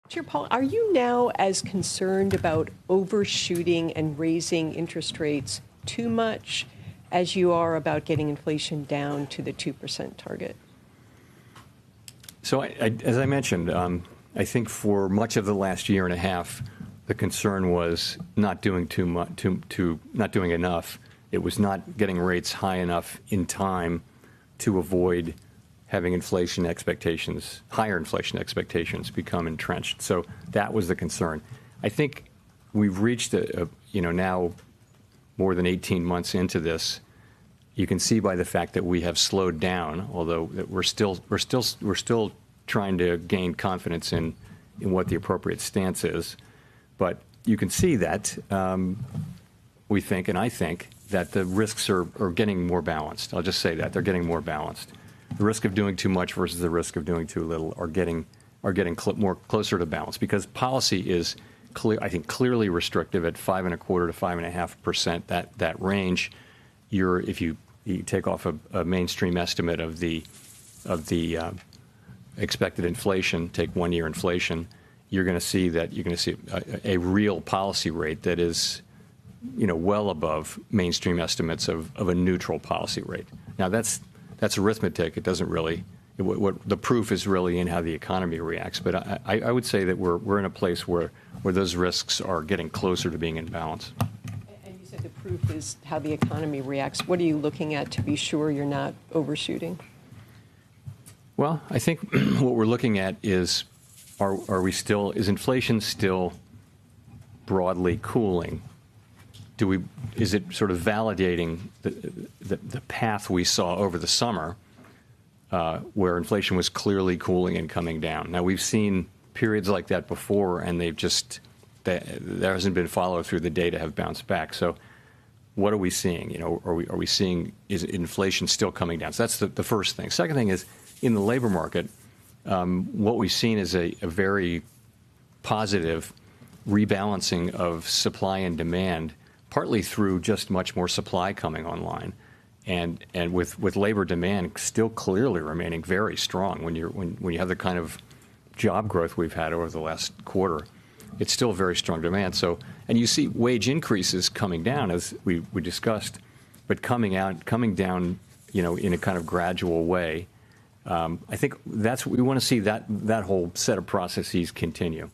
Chair Powell, are you now as concerned about overshooting and raising interest rates too much as you are about getting inflation down to the 2% target? So, as I mentioned, I think for much of the last year and a half, the concern was not doing too much, not doing enough. It was not getting rates high enough in time to avoid having inflation expectations, higher inflation expectations, become entrenched. So that was the concern. I think we've reached now more than 18 months into this. You can see by the fact that we have slowed down, although we're still trying to gain confidence in what the appropriate stance is. But you can see that we think, and I think, that the risks are getting more balanced. I'll just say that they're getting more balanced. The risk of doing too much versus the risk of doing too little are getting more closer to balance, because policy is I think clearly restrictive at 5.25% to 5.5%. That range, if you take off a mainstream estimate of the expected inflation, take 1 year inflation, you're going to see a real policy rate that is, well above mainstream estimates of a neutral policy rate. Now that's arithmetic. It doesn't really. What the proof is really in how the economy reacts. But I would say that we're in a place where those risks are getting closer to being in balance. And you said the proof is how the economy reacts. What are you looking at to be sure you're not overshooting? Well, I think what we're looking at is is inflation still broadly cooling? Is it sort of validating the path we saw over the summer, where inflation was clearly cooling and coming down? Now, we've seen periods like that before, and there hasn't been follow through. The data have bounced back. So what are we seeing? Are we seeing, is inflation still coming down? So that's the first thing. Second thing is, in the labor market, what we've seen is a very positive rebalancing of supply and demand, partly through just much more supply coming online, and with labor demand still clearly remaining very strong. When you have the kind of job growth we've had over the last quarter, it's still very strong demand. So, and you see wage increases coming down, as we discussed, but coming down, in a kind of gradual way. I think that's what we want to see, that whole set of processes continue.